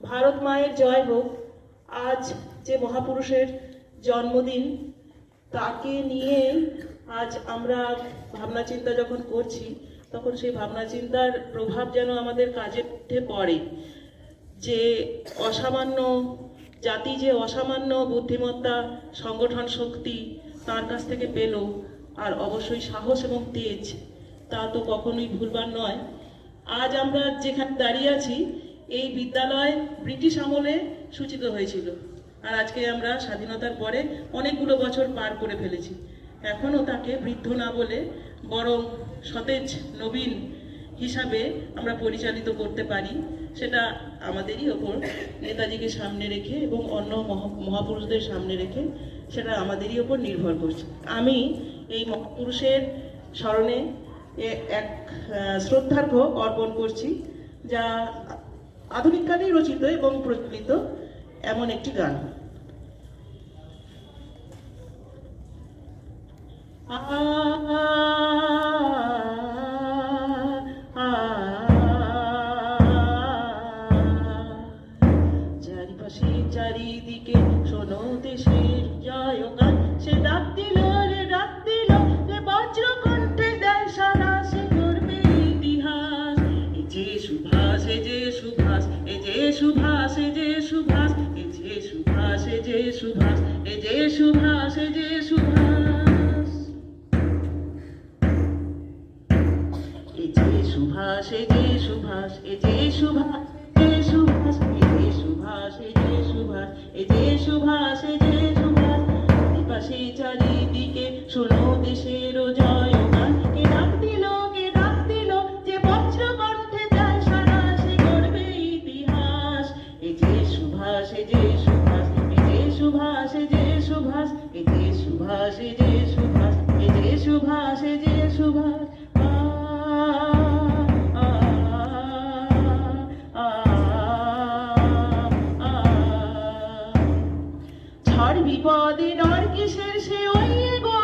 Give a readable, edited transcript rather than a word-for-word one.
ভারত মায়ের জয় হোক। আজ যে মহাপুরুষের জন্মদিন, তাকে নিয়ে আজ আমরা ভাবনা চিন্তা যখন করছি, তখন সেই ভাবনা চিন্তার প্রভাব যেন আমাদের কাজের মধ্যে পড়ে। যে অসামান্য জাতি, যে অসামান্য বুদ্ধিমত্তা, সংগঠন শক্তি তার কাছ থেকে পেল, আর অবশ্যই সাহস এবং তেজ, তা তো কখনোই ভুলবার নয়। আজ আমরা যেখানে দাঁড়িয়ে আছি, এই বিদ্যালয় ব্রিটিশ আমলে সূচিত হয়েছিল, আর আজকে আমরা স্বাধীনতার পরে অনেকগুলো বছর পার করে ফেলেছি। এখনও তাকে বৃদ্ধ না বলে বরং সতেজ নবীন হিসাবে আমরা পরিচালিত করতে পারি, সেটা আমাদেরই ওপর, নেতাজিকে সামনে রেখে এবং অন্য মহাপুরুষদের সামনে রেখে সেটা আমাদেরই ওপর নির্ভর করছে। আমি এই মহাপুরুষের স্মরণে এক শ্রদ্ধার্ঘ অর্পণ করছি, যা আধুনিককালেই রচিত এবং প্রচলিত এমন একটি গান। চারিপাশে চারিদিকে শোনো দেশের জয়গান, সে ডাক দিল রে, ডাক দিল রে, বজ্র কণ্ঠে দেয় সারা, সে করবে ইতিহাস। এ যে সুভাষ, এ যে সুভাষ, এ যে সুভাষ, এ যে সুভাষ, এ যে সুভাষ, এ যে সুভাষ, এ যে সুভাষ, এ যে সুভাষ, এ যে সুভাষ, এ যে সুভাষ, এ যে সুভাষ, এ যে সুভাষ, এ যে সুভাষ, এ যে সুভাষ, এ যে সুভাষ, এ যে সুভাষ। চারিপাশে চারিদিকে শোনো দেশের জয়গান, কে ডাক দিল, কে ডাক দিল, যে বজ্র কণ্ঠে যায় সারা, সে করবে ইতিহাস। এ যে সুভাষ, এ যে সুভাষ, এ যে সুভাষ, এ যে সুভাষ, এ যে সুভাষ, এ যে সুভাষ, এ যে সুভাষ, এ যে সুভাষ। ঝড় বিপদে ডর কিসের, সে ওই গো